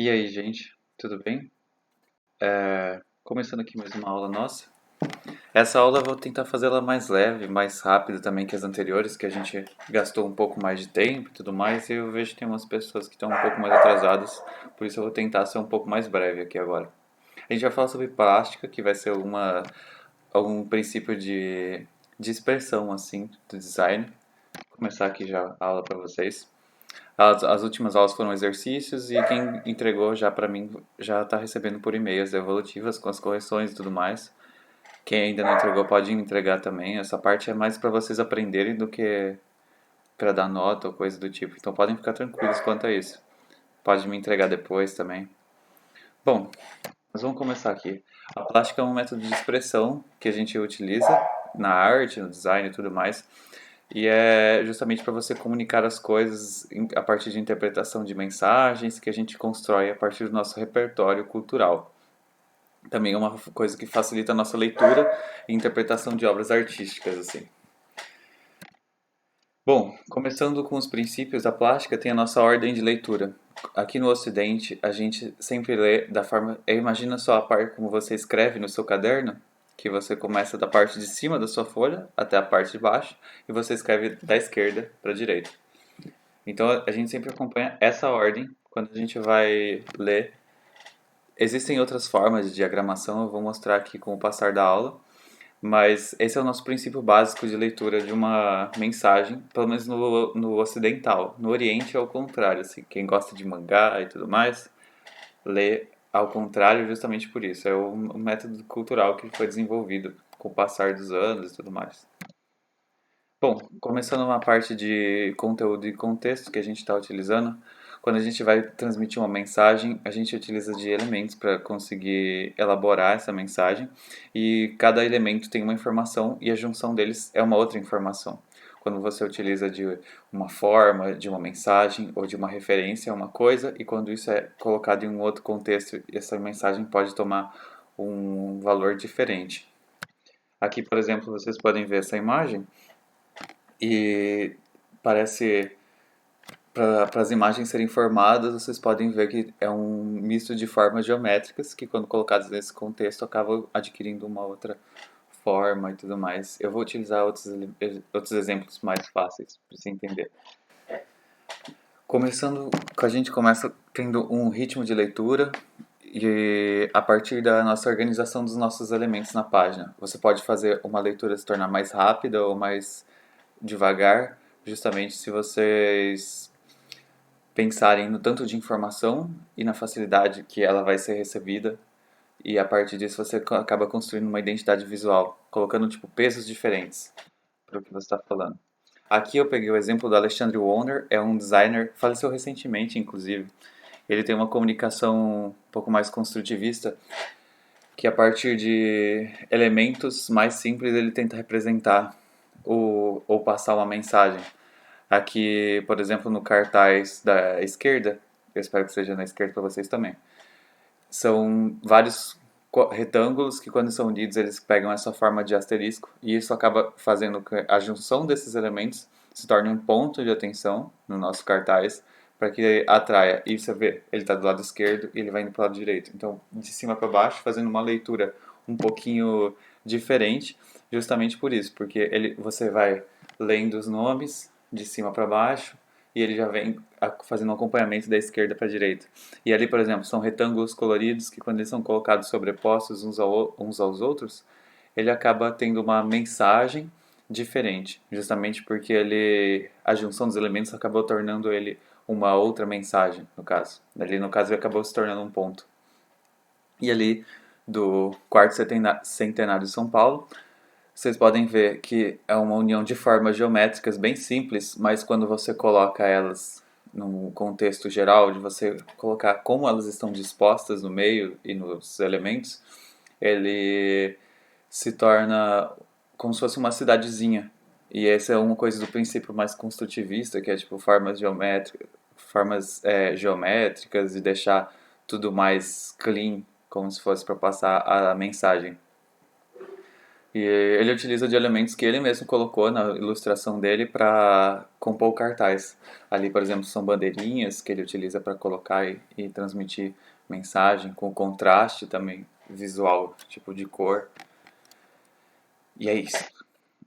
E aí, gente, tudo bem? Começando aqui mais uma aula nossa. Essa aula eu vou tentar fazê-la mais leve, mais rápida também que as anteriores, que a gente gastou um pouco mais de tempo e tudo mais, e eu vejo que tem umas pessoas que estão um pouco mais atrasadas, por isso eu vou tentar ser um pouco mais breve aqui agora. A gente vai falar sobre plástica, que vai ser algum princípio de expressão, assim, do design. Vou começar aqui já a aula para vocês. As últimas aulas foram exercícios e quem entregou já para mim já está recebendo por e-mail as devolutivas com as correções e tudo mais. Quem ainda não entregou pode entregar também. Essa parte é mais para vocês aprenderem do que para dar nota ou coisa do tipo. Então podem ficar tranquilos quanto a isso. Pode me entregar depois também. Bom, mas vamos começar aqui. A plástica é um método de expressão que a gente utiliza na arte, no design e tudo mais. E é justamente para você comunicar as coisas a partir de interpretação de mensagens que a gente constrói a partir do nosso repertório cultural. Também é uma coisa que facilita a nossa leitura e interpretação de obras artísticas, assim. Bom, começando com os princípios da plástica, tem a nossa ordem de leitura. Aqui no Ocidente, a gente sempre lê da forma. Imagina só a parte como você escreve no seu caderno, que você começa da parte de cima da sua folha até a parte de baixo, e você escreve da esquerda para a direita. Então a gente sempre acompanha essa ordem quando a gente vai ler. Existem outras formas de diagramação, eu vou mostrar aqui com o passar da aula, mas esse é o nosso princípio básico de leitura de uma mensagem, pelo menos no ocidental. No Oriente é o contrário, assim, quem gosta de mangá e tudo mais, lê ao contrário justamente por isso. É um método cultural que foi desenvolvido com o passar dos anos e tudo mais. Bom, começando uma parte de conteúdo e contexto que a gente está utilizando, quando a gente vai transmitir uma mensagem, a gente utiliza de elementos para conseguir elaborar essa mensagem e cada elemento tem uma informação e a junção deles é uma outra informação. Quando você utiliza de uma forma, de uma mensagem ou de uma referência a uma coisa e quando isso é colocado em um outro contexto, essa mensagem pode tomar um valor diferente. Aqui, por exemplo, vocês podem ver essa imagem e parece, para as imagens serem formadas, vocês podem ver que é um misto de formas geométricas que, quando colocadas nesse contexto, acabam adquirindo uma outra forma e tudo mais. Eu vou utilizar outros exemplos mais fáceis para você entender. Começando, a gente começa tendo um ritmo de leitura e a partir da nossa organização dos nossos elementos na página. Você pode fazer uma leitura se tornar mais rápida ou mais devagar, justamente se vocês pensarem no tanto de informação e na facilidade que ela vai ser recebida, e a partir disso você acaba construindo uma identidade visual, colocando tipo pesos diferentes para o que você está falando. Aqui eu peguei o exemplo do Alexandre Wonder, é um designer, faleceu recentemente inclusive. Ele tem uma comunicação um pouco mais construtivista, que a partir de elementos mais simples ele tenta representar ou passar uma mensagem. Aqui, por exemplo, no cartaz da esquerda, eu espero que seja na esquerda para vocês também, são vários retângulos que, quando são unidos, eles pegam essa forma de asterisco e isso acaba fazendo que a junção desses elementos se torne um ponto de atenção no nosso cartaz para que atraia. E você vê, ele está do lado esquerdo e ele vai indo para o lado direito. Então, de cima para baixo, fazendo uma leitura um pouquinho diferente, justamente por isso, porque você vai lendo os nomes de cima para baixo e ele já vem fazendo um acompanhamento da esquerda para a direita. E ali, por exemplo, são retângulos coloridos que, quando eles são colocados sobrepostos uns aos outros, ele acaba tendo uma mensagem diferente, justamente porque a junção dos elementos acabou tornando ele uma outra mensagem, no caso. Ali, no caso, ele acabou se tornando um ponto. E ali, do quarto centenário de São Paulo, vocês podem ver que é uma união de formas geométricas bem simples, mas quando você coloca elas no contexto geral, de você colocar como elas estão dispostas no meio e nos elementos, ele se torna como se fosse uma cidadezinha. E essa é uma coisa do princípio mais construtivista, que é tipo formas geométricas e deixar tudo mais clean, como se fosse para passar a mensagem. E ele utiliza de elementos que ele mesmo colocou na ilustração dele para compor o cartaz. Ali, por exemplo, são bandeirinhas que ele utiliza para colocar e transmitir mensagem, com contraste também visual, tipo de cor. E é isso.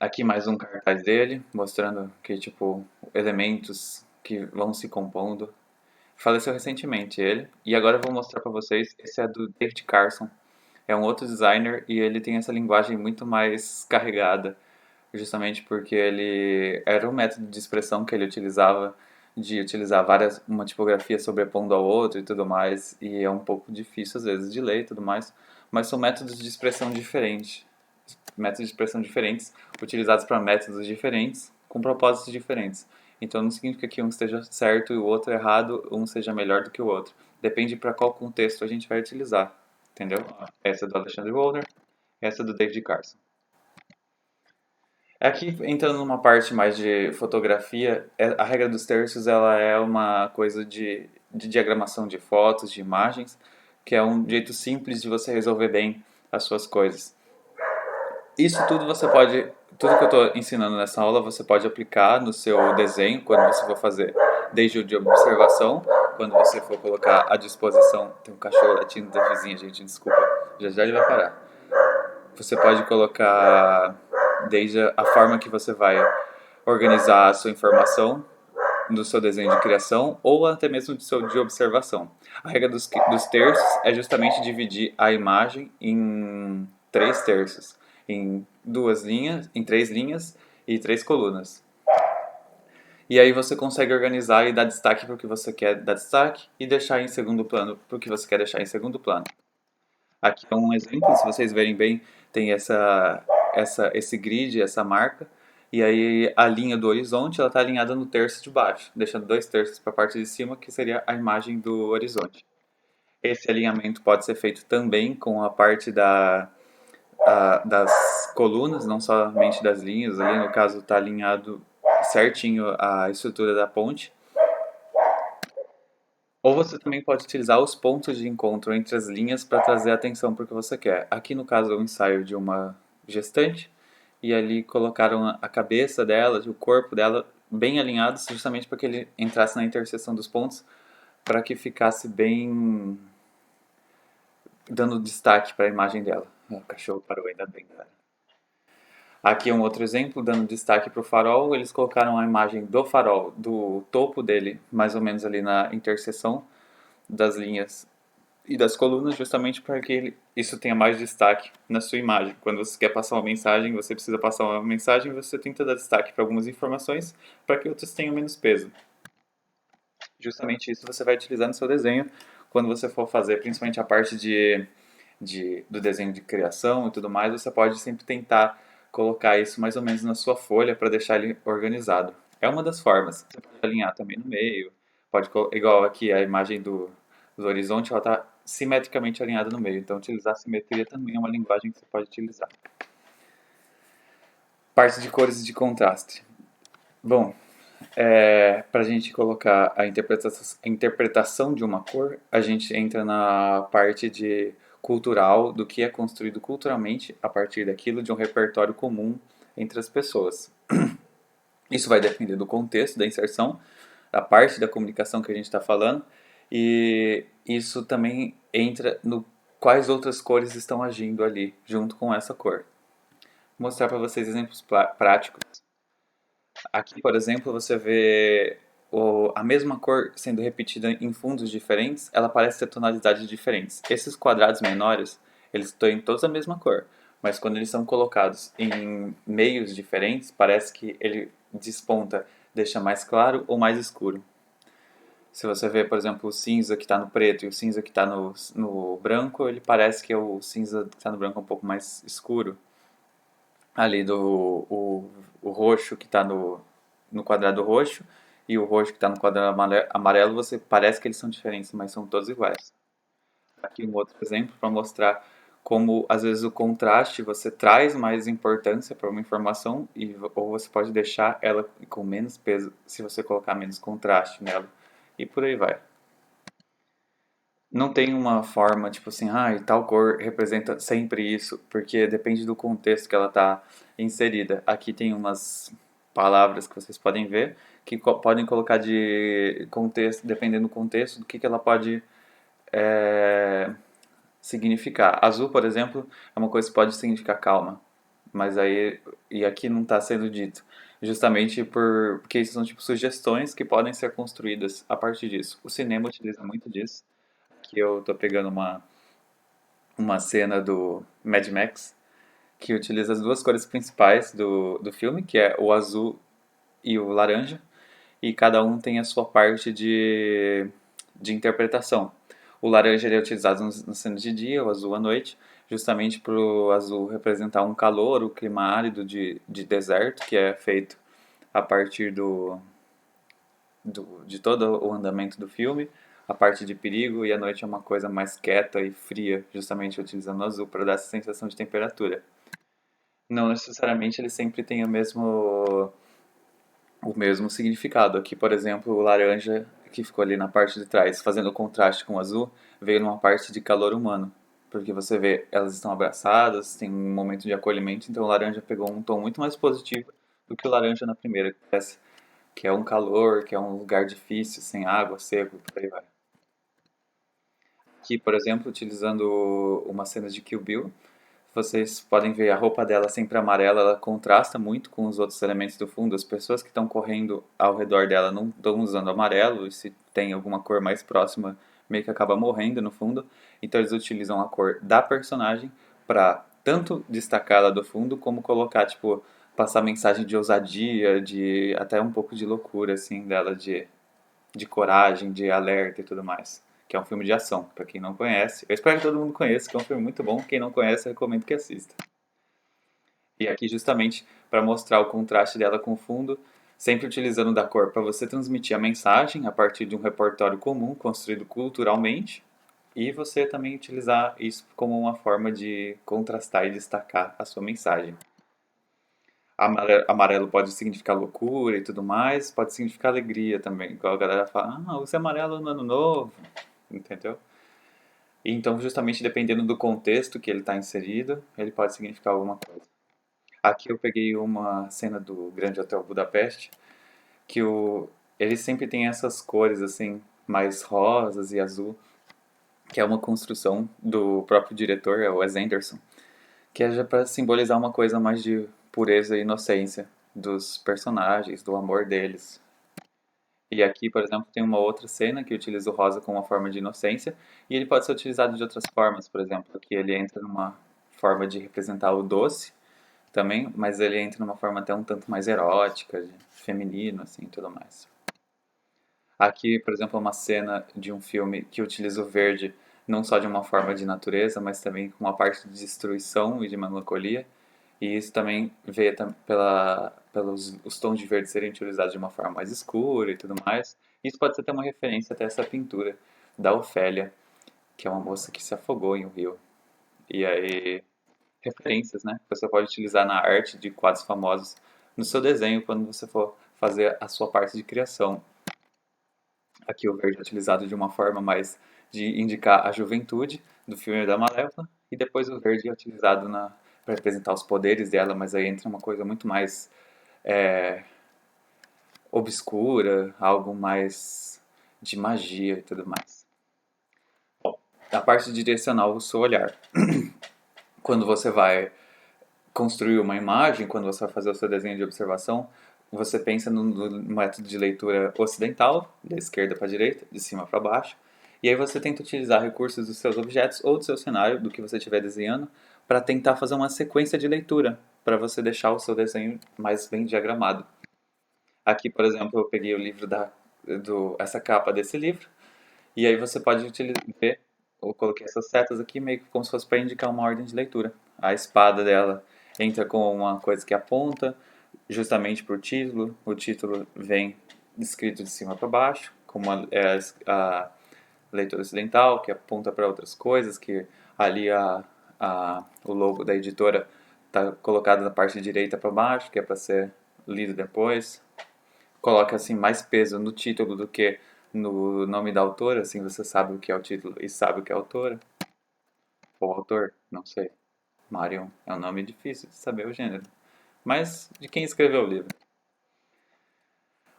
Aqui mais um cartaz dele, mostrando que, tipo, elementos que vão se compondo. Faleceu recentemente ele. E agora eu vou mostrar para vocês, esse é do David Carson. É um outro designer e ele tem essa linguagem muito mais carregada, justamente porque ele era um método de expressão que ele utilizava, de utilizar uma tipografia sobrepondo a outra e tudo mais, e é um pouco difícil às vezes de ler e tudo mais, mas são métodos de expressão diferentes, métodos de expressão diferentes, utilizados para métodos diferentes, com propósitos diferentes. Então não significa que um esteja certo e o outro errado, um seja melhor do que o outro. Depende para qual contexto a gente vai utilizar, entendeu? Essa é do Alexandre Wolner, essa é do David Carson. Aqui, entrando numa parte mais de fotografia, a regra dos terços ela é uma coisa de diagramação de fotos, de imagens, que é um jeito simples de você resolver bem as suas coisas. Isso tudo você pode, tudo que eu estou ensinando nessa aula, você pode aplicar no seu desenho quando você for fazer, desde o de observação, quando você for colocar à disposição. Tem um cachorro latindo da vizinha, gente, desculpa, já já ele vai parar. Você pode colocar desde a forma que você vai organizar a sua informação no seu desenho de criação ou até mesmo de observação. A regra dos terços é justamente dividir a imagem em três terços, em duas linhas, em três linhas e três colunas. E aí você consegue organizar e dar destaque para o que você quer dar destaque e deixar em segundo plano para o que você quer deixar em segundo plano. Aqui é um exemplo, se vocês verem bem, tem esse grid, essa marca, e aí a linha do horizonte ela está alinhada no terço de baixo, deixando dois terços para a parte de cima, que seria a imagem do horizonte. Esse alinhamento pode ser feito também com a parte das colunas, não somente das linhas, ali no caso está alinhado certinho a estrutura da ponte. Ou você também pode utilizar os pontos de encontro entre as linhas para trazer atenção para o que você quer. Aqui no caso é um ensaio de uma gestante e ali colocaram a cabeça dela, o corpo dela bem alinhados justamente para que ele entrasse na interseção dos pontos para que ficasse bem dando destaque para a imagem dela. O cachorro parou ainda bem, cara. Aqui é um outro exemplo, dando destaque para o farol. Eles colocaram a imagem do farol, do topo dele, mais ou menos ali na interseção das linhas e das colunas, justamente para que isso tenha mais destaque na sua imagem. Quando você quer passar uma mensagem, você precisa passar uma mensagem, você tenta dar destaque para algumas informações para que outras tenham menos peso. Justamente isso você vai utilizar no seu desenho quando você for fazer, principalmente a parte do desenho de criação e tudo mais, você pode sempre tentar colocar isso mais ou menos na sua folha para deixar ele organizado. É uma das formas. Você pode alinhar também no meio, igual aqui a imagem do horizonte, ela está simetricamente alinhada no meio. Então, utilizar simetria também é uma linguagem que você pode utilizar. Parte de cores e de contraste. Bom, para a gente colocar a interpretação de uma cor, a gente entra na parte de cultural, do que é construído culturalmente a partir daquilo, de um repertório comum entre as pessoas. Isso vai depender do contexto da inserção, da parte da comunicação que a gente está falando, e isso também entra no quais outras cores estão agindo ali, junto com essa cor. Vou mostrar para vocês exemplos práticos. Aqui, por exemplo, você vê a mesma cor sendo repetida em fundos diferentes, ela parece ter tonalidades diferentes. Esses quadrados menores, eles têm todos a mesma cor, mas quando eles são colocados em meios diferentes, parece que ele desponta, deixa mais claro ou mais escuro. Se você vê, por exemplo, o cinza que está no preto e o cinza que está no branco, ele parece que é o cinza que está no branco um pouco mais escuro. Ali o roxo que está no quadrado roxo e o roxo que está no quadrado amarelo, você parece que eles são diferentes, mas são todos iguais. Aqui um outro exemplo para mostrar como às vezes o contraste você traz mais importância para uma informação ou você pode deixar ela com menos peso se você colocar menos contraste nela e por aí vai. Não tem uma forma, tipo assim, e tal cor representa sempre isso, porque depende do contexto que ela está inserida. Aqui tem umas palavras que vocês podem ver, que podem colocar de contexto, dependendo do contexto, do que ela pode é, significar. Azul, por exemplo, é uma coisa que pode significar calma, mas aí, e aqui não está sendo dito. Justamente porque isso são tipo sugestões que podem ser construídas a partir disso. O cinema utiliza muito disso, que eu tô pegando uma cena do Mad Max que utiliza as duas cores principais do filme, que é o azul e o laranja, e cada um tem a sua parte de interpretação. O laranja ele é utilizado nas cenas de dia, o azul à noite, justamente para o azul representar um calor, o clima árido de deserto, que é feito a partir de todo o andamento do filme, a parte de perigo, e a noite é uma coisa mais quieta e fria, justamente utilizando o azul para dar essa sensação de temperatura. Não necessariamente ele sempre tem o mesmo significado. Aqui, por exemplo, o laranja, que ficou ali na parte de trás, fazendo o contraste com o azul, veio numa parte de calor humano. Porque você vê, elas estão abraçadas, tem um momento de acolhimento, então o laranja pegou um tom muito mais positivo do que o laranja na primeira, que parece que é um calor, que é um lugar difícil, sem água, seco, por aí vai. Aqui, por exemplo, utilizando uma cena de Kill Bill, vocês podem ver a roupa dela sempre amarela, ela contrasta muito com os outros elementos do fundo. As pessoas que estão correndo ao redor dela não estão usando amarelo, e se tem alguma cor mais próxima, meio que acaba morrendo no fundo. Então eles utilizam a cor da personagem para tanto destacá-la do fundo, como colocar, tipo, passar mensagem de ousadia, de até um pouco de loucura, assim, dela, de coragem, de alerta e tudo mais. Que é um filme de ação, pra quem não conhece. Eu espero que todo mundo conheça, que é um filme muito bom. Quem não conhece, eu recomendo que assista. E aqui justamente para mostrar o contraste dela com o fundo, sempre utilizando da cor para você transmitir a mensagem a partir de um repertório comum construído culturalmente e você também utilizar isso como uma forma de contrastar e destacar a sua mensagem. Amarelo pode significar loucura e tudo mais, pode significar alegria também. Igual a galera fala, use amarelo no ano novo, entendeu? E então, justamente dependendo do contexto que ele está inserido, ele pode significar alguma coisa. Aqui eu peguei uma cena do Grande Hotel Budapeste, que ele sempre tem essas cores assim, mais rosas e azul, que é uma construção do próprio diretor, é o Wes Anderson, que é já para simbolizar uma coisa mais de pureza e inocência dos personagens, do amor deles. E aqui, por exemplo, tem uma outra cena que utiliza o rosa como uma forma de inocência, e ele pode ser utilizado de outras formas, por exemplo, aqui ele entra numa forma de representar o doce também, mas ele entra numa forma até um tanto mais erótica, feminino, assim, e tudo mais. Aqui, por exemplo, é uma cena de um filme que utiliza o verde não só de uma forma de natureza, mas também com uma parte de destruição e de melancolia. E isso também veio pelos os tons de verde serem utilizados de uma forma mais escura e tudo mais. Isso pode ser até uma referência até essa pintura da Ofélia, que é uma moça que se afogou em um rio. E aí, referências, né? Que você pode utilizar na arte de quadros famosos no seu desenho quando você for fazer a sua parte de criação. Aqui o verde é utilizado de uma forma mais de indicar a juventude do filme da Malévola, e depois o verde é utilizado para representar os poderes dela, mas aí entra uma coisa muito mais é, obscura, algo mais de magia e tudo mais. Bom, a parte direcional, o seu olhar. Quando você vai construir uma imagem, quando você vai fazer o seu desenho de observação, você pensa no método de leitura ocidental, da esquerda para a direita, de cima para baixo, e aí você tenta utilizar recursos dos seus objetos ou do seu cenário, do que você estiver desenhando, para tentar fazer uma sequência de leitura, para você deixar o seu desenho mais bem diagramado. Aqui, por exemplo, eu peguei o livro essa capa desse livro, e aí você pode ver, eu coloquei essas setas aqui meio que como se fosse para indicar uma ordem de leitura. A espada dela entra com uma coisa que aponta justamente para o título. O título vem escrito de cima para baixo, como a leitura ocidental, que aponta para outras coisas, que ali o logo da editora está colocado na parte direita para baixo, que é para ser lido depois. Coloca assim mais peso no título do que no nome da autora, assim você sabe o que é o título e sabe o que é a autora. Ou autor, não sei. Marion é um nome difícil de saber o gênero. Mas de quem escreveu o livro?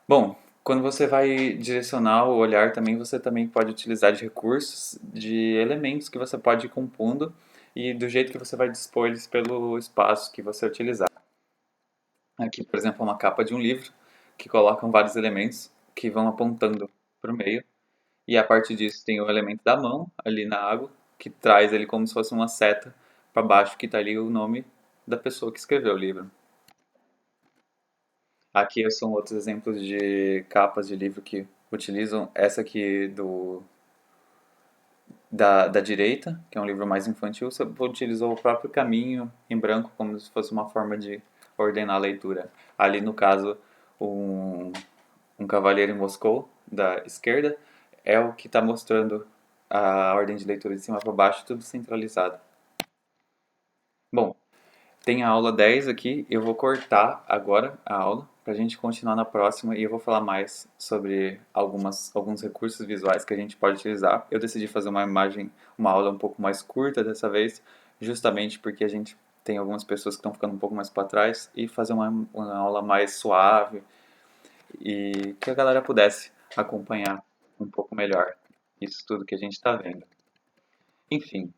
Bom, quando você vai direcionar o olhar também, você também pode utilizar de recursos, de elementos que você pode ir compondo e do jeito que você vai dispor eles pelo espaço que você utilizar. Aqui, por exemplo, é uma capa de um livro que colocam vários elementos que vão apontando para o meio. E a partir disso tem o elemento da mão ali na água, que traz ele como se fosse uma seta para baixo, que está ali o nome da pessoa que escreveu o livro. Aqui são outros exemplos de capas de livro que utilizam essa aqui da direita, que é um livro mais infantil, você utilizou o próprio caminho em branco como se fosse uma forma de ordenar a leitura. Ali, no caso, um, um cavaleiro em Moscou, da esquerda, é o que está mostrando a ordem de leitura de cima para baixo, tudo centralizado. Bom, tem a aula 10 aqui, eu vou cortar agora a aula para a gente continuar na próxima e eu vou falar mais sobre alguns recursos visuais que a gente pode utilizar. Eu decidi fazer uma imagem, uma aula um pouco mais curta dessa vez, justamente porque a gente tem algumas pessoas que estão ficando um pouco mais para trás e fazer uma aula mais suave e que a galera pudesse acompanhar um pouco melhor isso tudo que a gente está vendo. Enfim,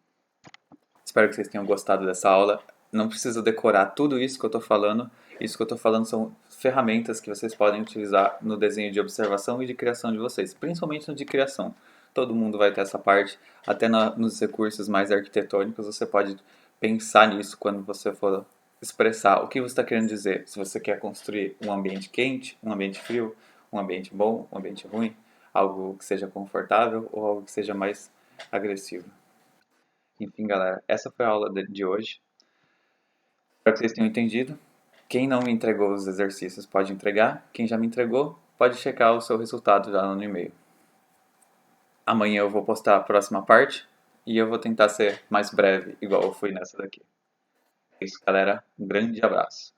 espero que vocês tenham gostado dessa aula. Não precisa decorar tudo isso que eu estou falando. Isso que eu estou falando são ferramentas que vocês podem utilizar no desenho de observação e de criação de vocês, principalmente no de criação. Todo mundo vai ter essa parte, até nos recursos mais arquitetônicos você pode pensar nisso quando você for expressar o que você está querendo dizer. Se você quer construir um ambiente quente, um ambiente frio, um ambiente bom, um ambiente ruim, algo que seja confortável ou algo que seja mais agressivo. Enfim, galera, essa foi a aula de hoje. Espero que vocês tenham entendido. Quem não me entregou os exercícios pode entregar. Quem já me entregou pode checar o seu resultado já no e-mail. Amanhã eu vou postar a próxima parte e eu vou tentar ser mais breve, igual eu fui nessa daqui. É isso, galera. Um grande abraço.